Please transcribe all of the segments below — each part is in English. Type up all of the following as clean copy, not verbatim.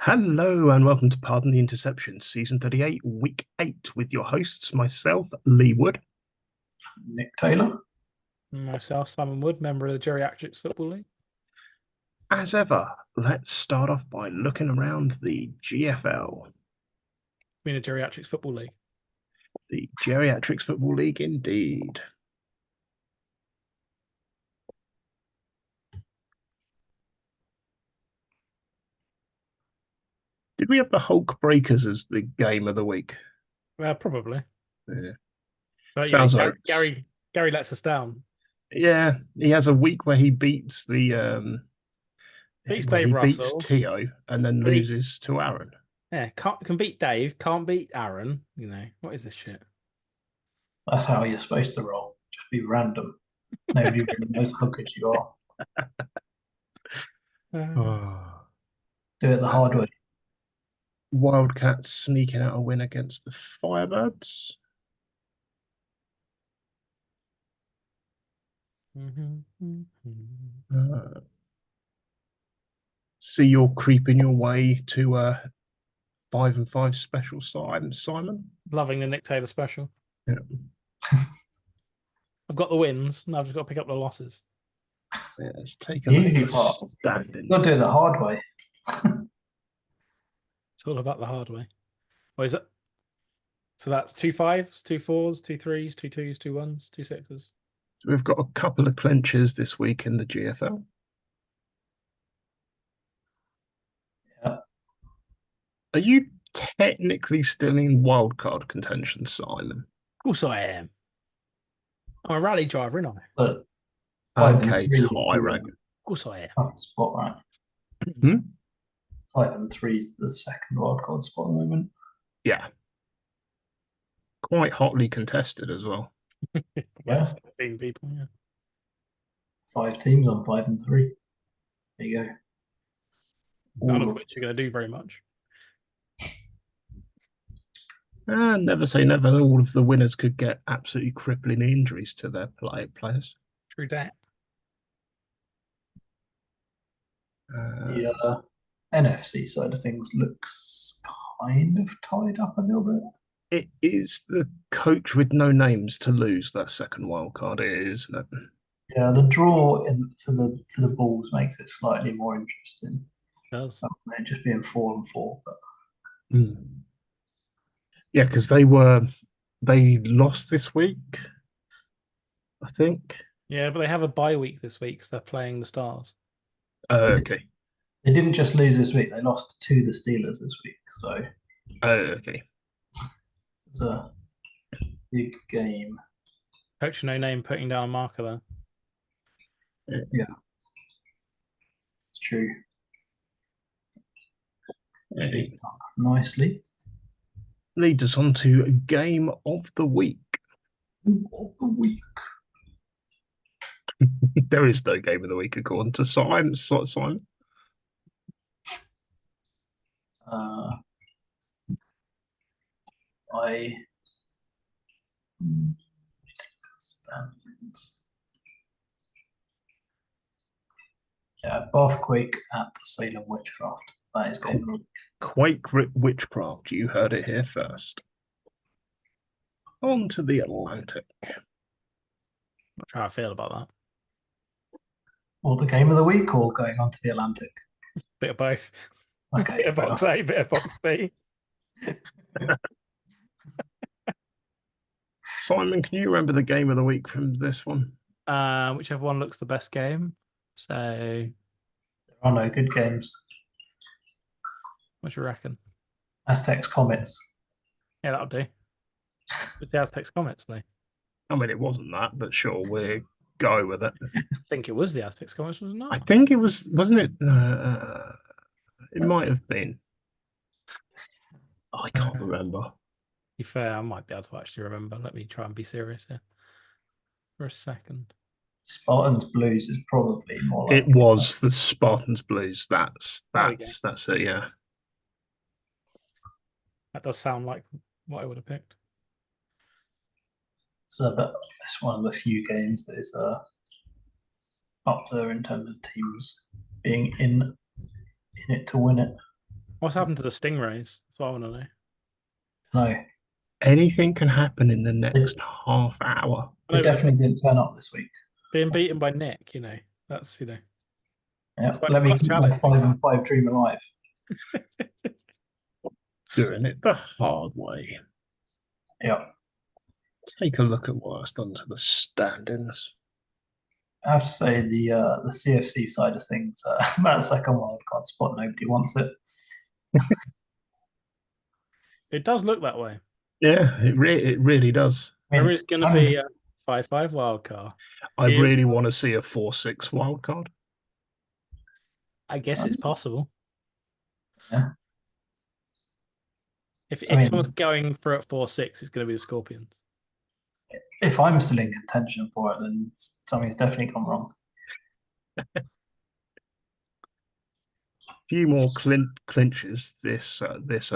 Hello and welcome to Pardon the Interception, Season 38, Week 8, with your hosts, myself, Lee Wood. Nick Taylor. Myself, Simon Wood, member of the Geriatrics Football League. As ever, let's start off by looking around the GFL. Being a Geriatrics Football League. The Geriatrics Football League, indeed. Did we have the Hulk Breakers as the game of the week? Probably. Yeah. But Sounds yeah, like Gary lets us down. Yeah, he has a week where he beats the Beats where Dave he Russell. beats Tio and then loses to Aaron. Yeah, can beat Dave, can't beat Aaron. You know, what is this shit? That's how you're supposed to roll. Just be random. Nobody really knows how good you are. Do it the hard way. Wildcats sneaking out a win against the Firebirds. See you're creeping your way to 5-5 special side, Simon. Loving the Nick Taylor special. Yeah. I've got the wins, and I've just got to pick up the losses. Yeah, let's take a The look easy at part. standings. You'll do it the hard way. It's all about the hard way. What is it? So that's 2 5s, 2 4s, 2 3s, 2 2s, 2 1s, 2 6s. So we've got a couple of clinches this week in the GFL. Yeah. Are you technically still in wildcard contention, Simon? Of course I am. I'm a rally driver, aren't I? But Okay, Tyro. Of course I am. That's the spot, right? 5 and 3 is the second wildcard spot at the moment. Yeah. Quite hotly contested as well. Yeah. 17 people, yeah. 5 teams on 5 and 3. There you go. None of which are going to do very much. Never say never. All of the winners could get absolutely crippling injuries to their players. True that. The NFC side of things looks kind of tied up a little bit. It is the coach with no names to lose that second wild card, isn't it? Yeah, the draw for the Bulls makes it slightly more interesting. It does. Just being 4 and 4, but yeah, because they lost this week, I think. Yeah, but they have a bye week this week because they're playing the Stars. Okay. They didn't just lose this week; they lost to the Steelers this week. So, okay. It's a big game. Coach no name putting down a marker there. Yeah, it's true. Shaped up nicely. Leads us on to game of the week. There is no game of the week according to Simon. Bath Quake at Salem Witchcraft. That is game of the week. Quake Witchcraft, you heard it here first. On to the Atlantic. Not sure how I feel about that. Or the game of the week, or going on to the Atlantic? Bit of both. Okay. Bit of box A, bit of box B. Simon, can you remember the game of the week from this one? Whichever one looks the best game. So there are no good games. What do you reckon? Aztecs Comets. Yeah, that'll do. It's the Aztecs Comets, though. I mean, it wasn't that, but sure, we'll go with it. I think it was the Aztecs Comets, wasn't it? I think it was, wasn't it? It might have been. I can't remember. To be fair, I might be able to actually remember. Let me try and be serious here for a second. Spartans Blues is probably more like it was the Spartans Blues. That's it, yeah. That does sound like what I would have picked. So, but it's one of the few games that is up there in terms of teams being in it to win it. What's happened to the Stingrays? That's what I want to know. No, Anything can happen in the next half hour. they definitely didn't turn up this week. Being beaten by Nick, that's Yeah, Quite- let me quite keep my challenging. 5-5 dream alive. Doing it the hard way. Yeah, Take a look at what I've done to the standings. I have to say the CFC side of things, that second wildcard spot, nobody wants it. It does look that way. Yeah, it really does. I mean, There is going to be a 5-5 wild card. I really want to see a 4-6 wild card. I guess it's possible. Yeah. If I mean, someone's going for it 4-6, it's going to be the Scorpions. if I'm still in contention for it, then something's definitely gone wrong. A few more clinches this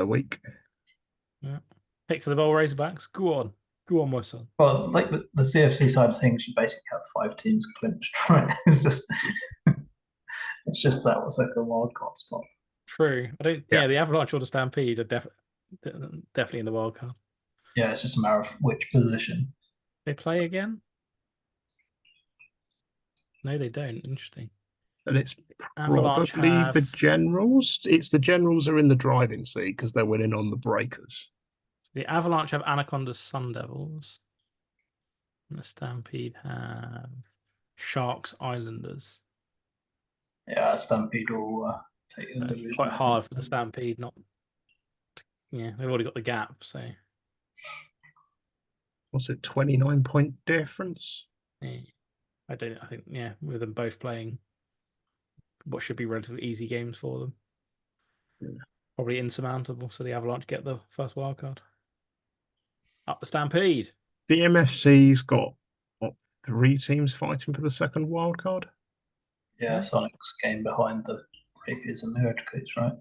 week. Yeah. Pick for the Bowl Razorbacks. Go on, my son. Well, like the CFC side of things, you basically have 5 teams clinched, right? It's just that was like a wild card spot. True. I don't. Yeah, the Avalanche or the Stampede are definitely in the wild card. Yeah, it's just a matter of which position. They play again? No, they don't. Interesting. And it's Avalanche probably the Generals. It's the Generals are in the driving seat because they're winning on the breakers. The Avalanche have Anacondas, Sun Devils. And the Stampede have Sharks, Islanders. Yeah, Stampede will take the division. Quite hard for the Stampede, not. Yeah, they've already got the gap, so. What's it, 29-point difference? Yeah. I think, with them both playing what should be relatively easy games for them. Yeah. Probably insurmountable, so the Avalanche get the first wild card. Up the Stampede. The MFC's got 3 teams fighting for the second wild card. Yeah, Sonic's game behind the Rapiers and the Hurricanes, right?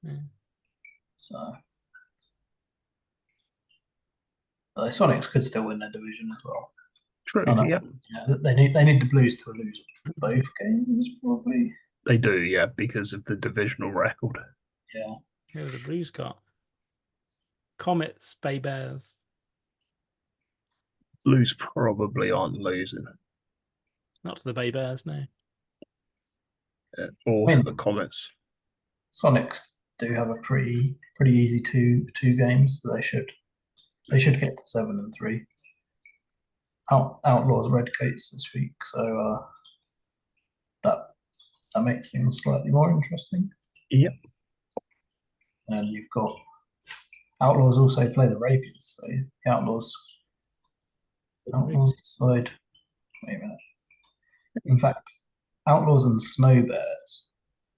Yeah. So Sonics could still win their division as well. True. Yeah. They need the Blues to lose both games, probably. They do, yeah, because of the divisional record. Yeah. Who have the Blues got? Comets, Bay Bears. Blues probably aren't losing. Not to the Bay Bears, no. Or to the Comets. Sonics do have a pretty easy two games, so they should get to 7-3. Outlaws Redcoats this week, so that makes things slightly more interesting. Yep. And you've got Outlaws also play the Rapiers, so the Outlaws decide. Wait a minute. In fact, Outlaws and Snow Bears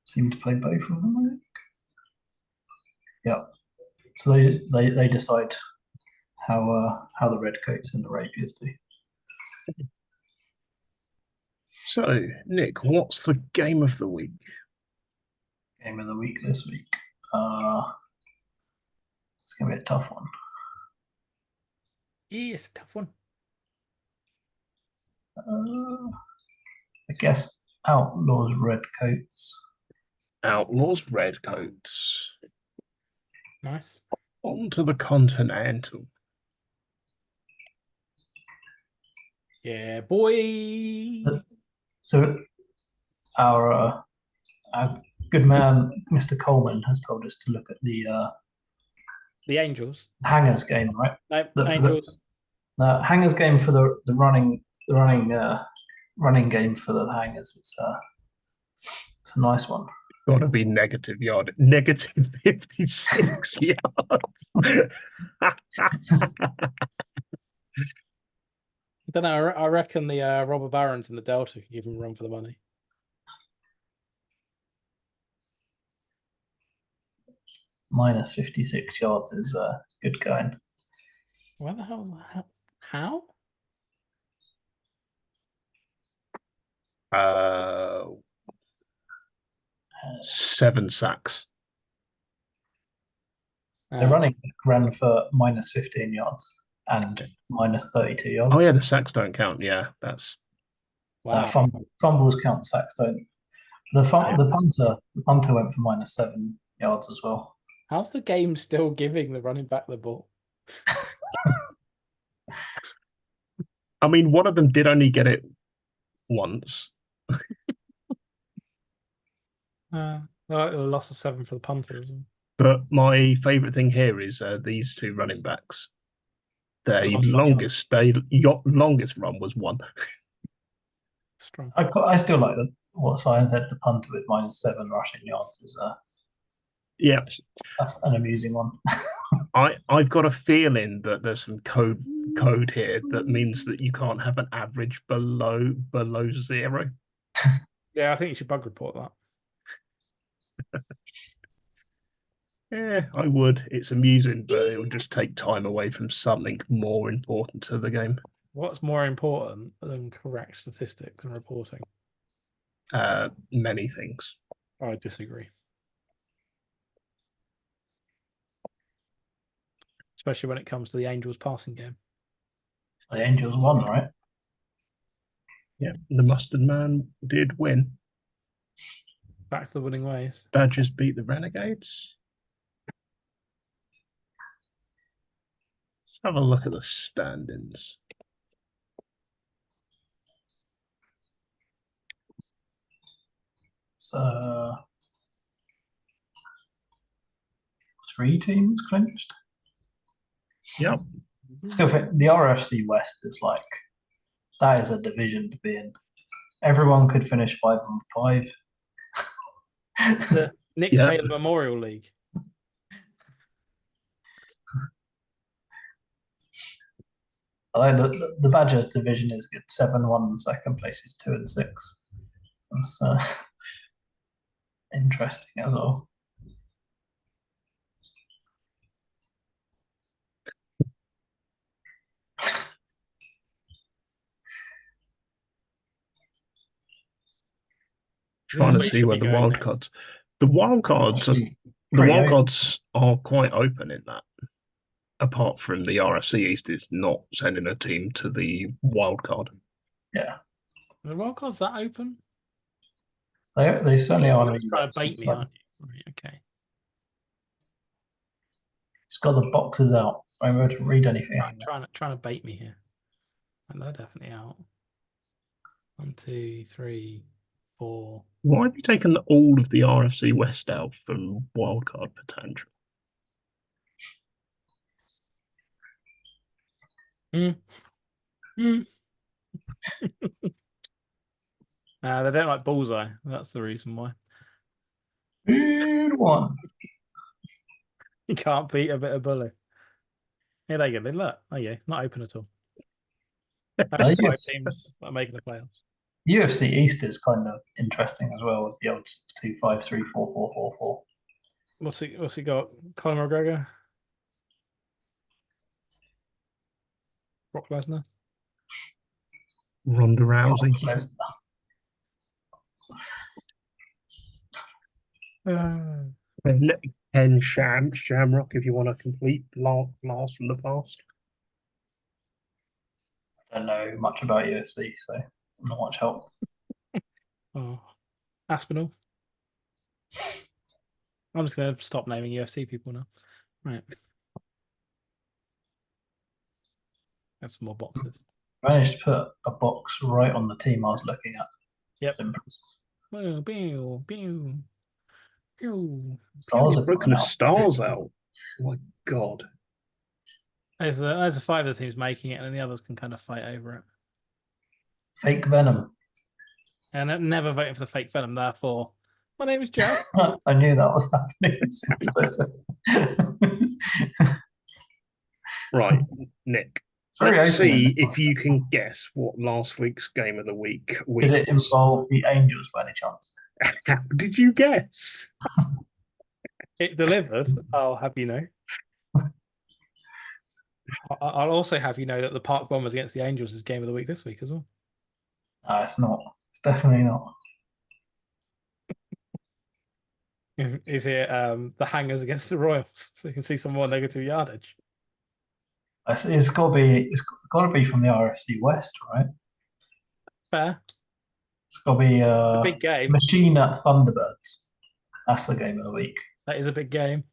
seem to play both of them, I think. Yeah. So they decide how the Redcoats and the Rapiers do. So, Nick, what's the game of the week? Game of the week this week. It's gonna be a tough one. Yeah, it's a tough one. I guess Outlaws Redcoats. Outlaws Redcoats. Nice. On to the Continental. Yeah, boy. So our good man, Mr. Coleman, has told us to look at the Angels. Hangers game, right? No, Angels. The Hangers game for the running game for the Hangers. It's a nice one. Got to be negative 56 yards. I don't know. I reckon the robber barons in the Delta could give him a run for the money. Minus 56 yards is good going. Why the hell? How? 7 sacks. The running ran for minus 15 yards and minus 32 yards. Oh yeah, the sacks don't count. Yeah, that's wow. Fumbles count, sacks don't. The punter went for -7 yards as well. How's the game still giving the running back the ball? I mean, one of them did only get it once. A loss of 7 for the punter as well. But my favourite thing here is these two running backs. Their longest run was 1. Strong. I still like what Science had the punter with -7 rushing yards is Yeah, an amusing one. I've got a feeling that there's some code here that means that you can't have an average below 0. Yeah, I think you should bug report that. Yeah, I would. It's amusing, but it would just take time away from something more important to the game. What's more important than correct statistics and reporting? Many things. I disagree. Especially when it comes to the Angels passing game. The Angels won, right? Yeah, the Mustard Man did win. Back to the winning ways. Badgers beat the Renegades. Let's have a look at the standings. So 3 teams clinched. Yep. Still think the RFC West is like that is a division to be in. Everyone could finish 5-5. The Nick Taylor Memorial League. The Badgers division is good. 7-1, second place is 2-6. That's interesting as well. Trying to see where the wild cards. The wild cards are quite open in that. Apart from the RFC East is not sending a team to the wild card. Yeah. The wild card's that open? They certainly are. You're trying to bait me, aren't you? Okay. It's got the boxes out. I'm able to read anything. Trying to bait me here. And they're definitely out. 1, 2, 3, 4. Why have you taken all of the RFC West out from wildcard potential? They don't like bullseye. That's the reason why. Good one. You can't beat a bit of bully. Here they go. Look. Oh yeah, not open at all. That's 5 teams that are making the playoffs. UFC East is kind of interesting as well with the old 6-2-5-3-4-4-4-4. What's he got? Conor McGregor, Brock Lesnar, Ronda Rousey, Ken Shamrock. If you want a complete blast from the past. I don't know much about UFC, so not much help. Oh, Aspinall. I'm just going to stop naming UFC people now. Right. Have some more boxes. Managed to put a box right on the team I was looking at. Yep. Stars have broken the stars out. Oh my God. There's the 5 of the teams making it, and then the others can kind of fight over it. Fake Venom. And never voting for the fake Venom, therefore. My name is Joe. I knew that was happening. Right, Nick. Let's see if you can guess what last week's game of the week was. Did it involve the Angels by any chance? How did you guess? It delivered. I'll have you know. I'll also have you know that the Park Bombers against the Angels is game of the week this week as well. No, it's not. It's definitely not. Is it the Hangers against the Royals? So you can see some more negative yardage. It's got to be from the RFC West, right? Fair. It's got to be A big game. Machine at Thunderbirds. That's the game of the week. That is a big game.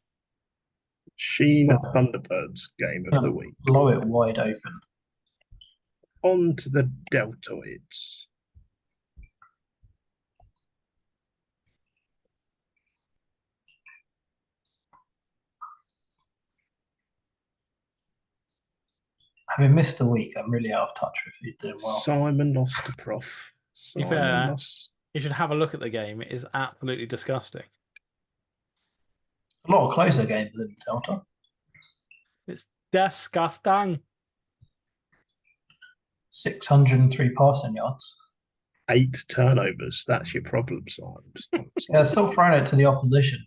Sheen at Thunderbirds game of the week. Blow it wide open. On to the deltoids. Having missed a week, I'm really out of touch with you doing well. Simon lost to Prof. To be fair, you should have a look at the game. It is absolutely disgusting. A lot closer game than Delta. It's disgusting. 603 passing yards. 8 turnovers. That's your problem, Simon. Yeah, still throwing it to the opposition.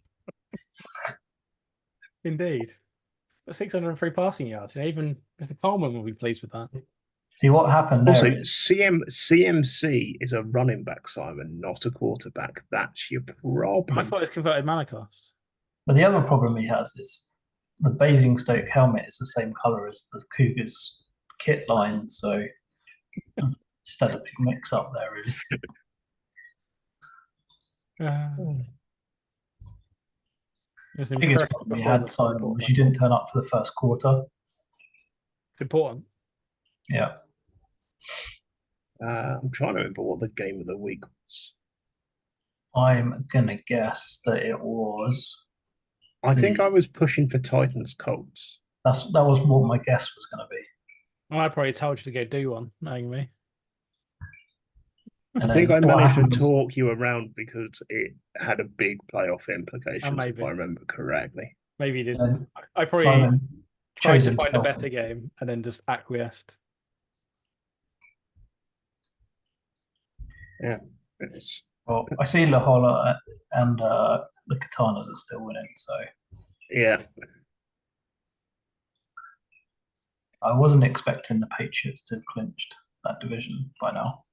Indeed. But 603 passing yards. You know, even Mr. Coleman will be pleased with that. See what happened there. Also, is- CMC is a running back, Simon, not a quarterback. That's your problem. I thought it was converted Manicos. But the other problem he has is the Basingstoke helmet is the same colour as the Cougars kit line, so just had a big mix up there, really. It was an Biggest impressive problem we had, performance Simon, from was you didn't turn up for the first quarter. It's important. Yeah. I'm trying to remember what the game of the week was. I'm going to guess that it was... I think I was pushing for Titans Colts. That was what my guess was going to be. Well, I probably told you to go do one, knowing me. And I think then I what managed to happened was- talk you around because it had a big playoff implications, if maybe. I remember correctly. Maybe you did. and I probably Simon tried chose to him find a to better Dolphins. game and then just acquiesced. Yeah. It's, Well, I see Lahola and the Katanas are still winning, so yeah. I wasn't expecting the Patriots to have clinched that division by now.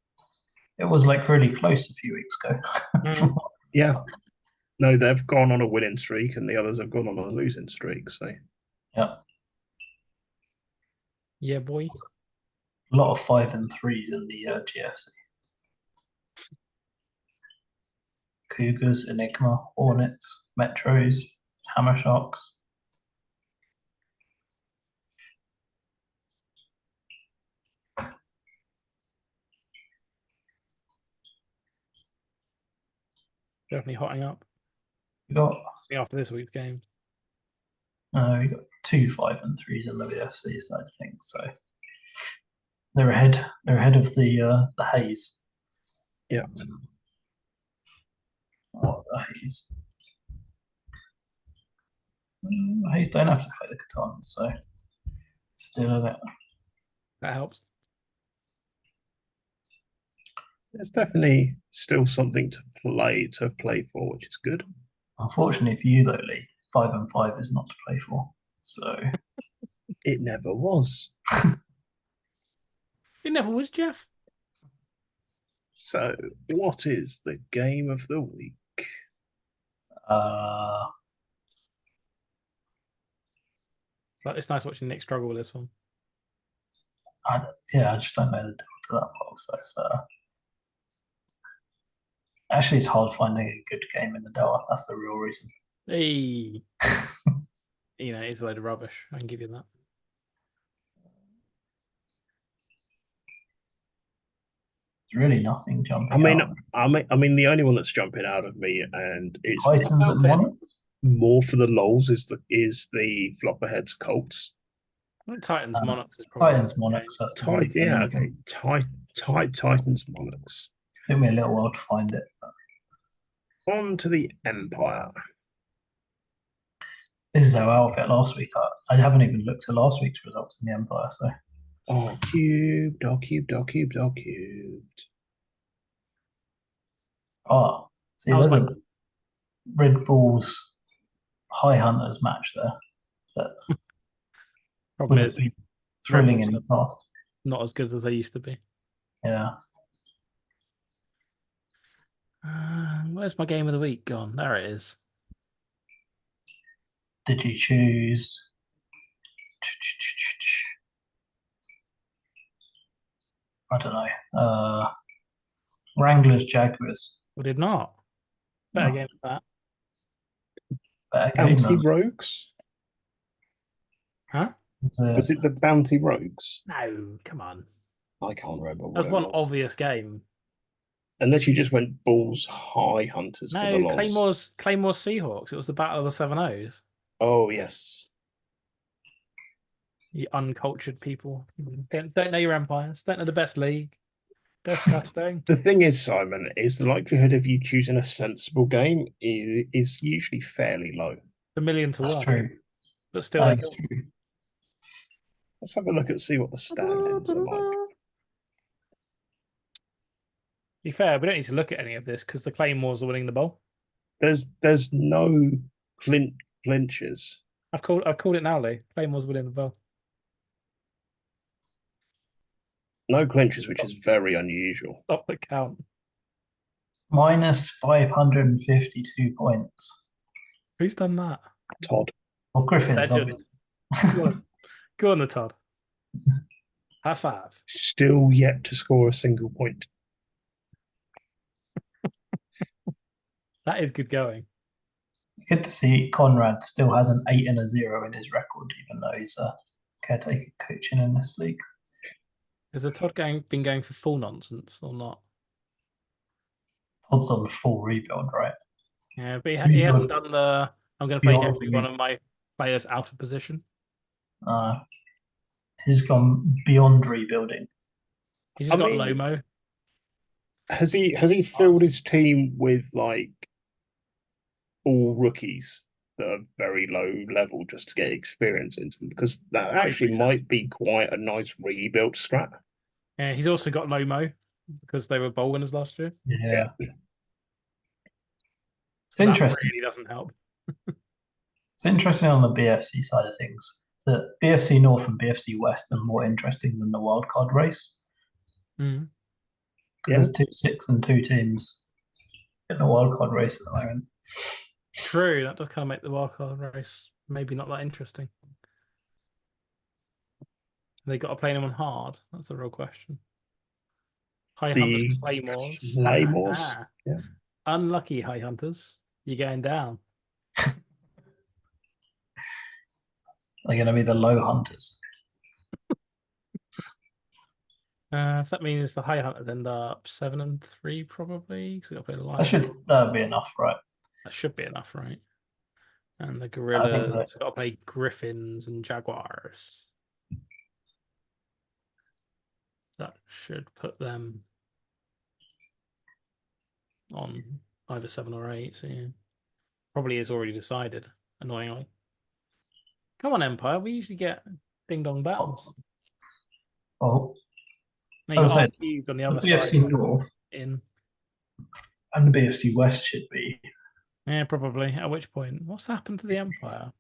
It was like really close a few weeks ago. Yeah. No, they've gone on a winning streak and the others have gone on a losing streak. So Yeah, Yeah, boy. a lot of 5 and 3s in the GFC. Cougars, Enigma, Hornets, Metros, Hammer Sharks. Definitely hotting up We got after this week's game. we got 2 5 and 3s in the VFC side of things, so they're ahead. They're ahead of the Haze. yeah. What the Haze? Haze don't have to play the Katana, so still in it. That helps. There's definitely still something to play for, which is good. Unfortunately for you, though, Lee, 5 and 5 is not to play for. So It never was. It never was, Jeff. So, what is the game of the week? But it's nice watching Nick struggle with this one. I just don't know the deal to that box. That's actually, it's hard finding a good game in the Dell. That's the real reason. Hey, you know, it's a load of rubbish. I can give you that. There's really nothing jumping. I mean, the only one that's jumping out of me, and it's Titans and Monarchs. more for the lols, is the Flopperheads Colts. I think Titans Monarchs is probably Titans Monarchs. That's Tight, yeah, okay. Titans Monarchs. Took me a little while to find it. On to the Empire. This is how I felt last week. I haven't even looked at last week's results in the Empire. So Oh, cubed, oh, cubed, oh, cubed, oh, cubed. see, there's a Red Bulls High Hunters match there that Problem would have is, been thrilling Red in the Bulls past. not as good as they used to be. Yeah. Where's my game of the week gone? There it is. Did you choose? I don't know. Wranglers, Jaguars. We did not. Better Oh. game than that. Better game Bounty than Rogues? Huh? Was it the Bounty Rogues? No, come on. I can't remember what That's it one was. obvious game. Unless you just went Bulls High Hunters for the No, lols. Claymore's Seahawks. It was the Battle of the Seven O's. Oh, yes. You uncultured people. Don't know your empires. Don't know the best league. Disgusting. The thing is, Simon, is the likelihood of you choosing a sensible game is usually fairly low. 1,000,000 to That's 1. true. But still, they kill. True. Let's have a look and see what the stand-ins are like. To be fair, we don't need to look at any of this because the Claymores are winning the bowl. There's no clinches. I've called it now, Lee. Claymores winning the bowl. No clinches, which is very unusual. Stop the count. Minus 552 points. Who's done that? Todd. Well, Griffin's Legend. Go on the Todd. High five. Still yet to score a single point. That is good going. Good to see Conrad still has an 8 and a 0 in his record, even though he's a caretaker coaching in this league. Has the Todd been going for full nonsense or not? Todd's on the full rebuild, right? Yeah, but he hasn't done the. I'm going to play every one of my players out of position. He's gone beyond rebuilding. He's just got Lomo. Has he filled his team with like all rookies that are very low level just to get experience into them? Because that actually might be quite a nice rebuild strat. Yeah, he's also got Lomo because they were bowl winners last year. Yeah. So it's interesting. That really doesn't help. It's interesting on the BFC side of things. The BFC North and BFC West are more interesting than the wildcard race. Mm. There's 2-6 and 2 teams in the wildcard race at the moment. True, that does kind of make the wildcard race maybe not that interesting. They got to play anyone hard? That's a real question. High Hunters, Claymores. Claymores. Yeah. Unlucky High Hunters. You're going down. They're going to be the low hunters. So that means the High Hunters end up 7 and 3 probably. So that'll be enough, right? That should be enough, right? And the Gorillas got to play Griffins and Jaguars. That should put them on either 7 or 8. So yeah. Probably is already decided, annoyingly. Come on, Empire. We usually get ding dong battles. Oh. Now you got cubed on the other BFC side. North and the BFC West should be. Yeah, probably. At which point, what's happened to the Empire?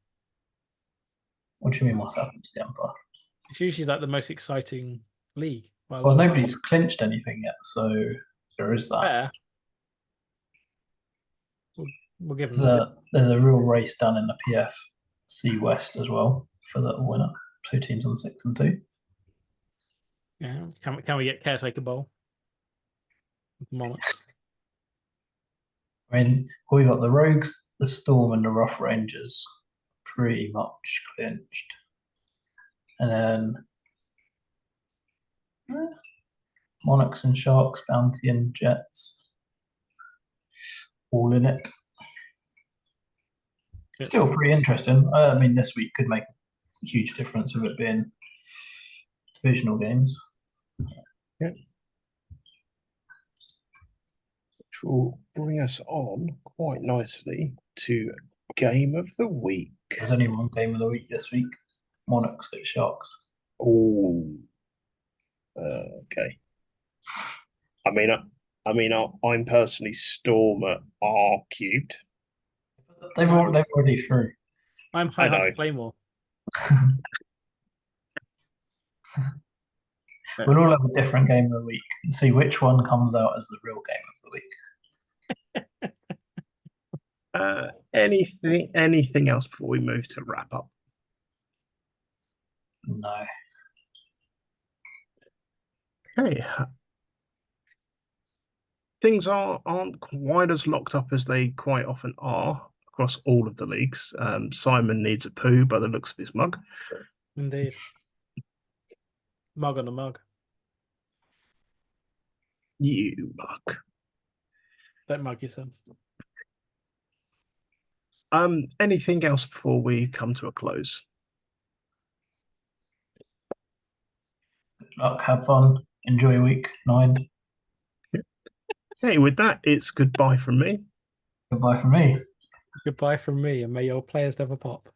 What do you mean, what's happened to the Empire? It's usually like the most exciting league. Well, nobody's clinched anything yet, so there is that. Fair. We'll give them there's a real race down in the PFC West as well for the winner. 2 teams on 6 and 2. Yeah, can we get Caretaker Bowl? Monarchs. I mean, we got the Rogues, the Storm, and the Rough Rangers pretty much clinched. And then Monarchs and Sharks, Bounty and Jets. All in it. Still pretty interesting. I mean, this week could make a huge difference of it being divisional games. Yeah. Which will bring us on quite nicely to Game of the Week. There's only one Game of the Week this week. Monarchs at Sharks. Oh. Okay. I'm personally Storm at R cubed. They've already through. I'm High Hunter Claymore. We'll all have a different Game of the Week and see which one comes out as the real Game of the Week. Anything else before we move to wrap up? No. Okay. things aren't quite as locked up as they quite often are across all of the leagues. Simon needs a poo by the looks of his mug. Indeed. Mug on a mug. You mug. Don't mug yourself. Anything else before we come to a close? Good luck, have fun, enjoy week 9. Hey, with that, it's goodbye from me. Goodbye from me. Goodbye from me, and may your players never pop.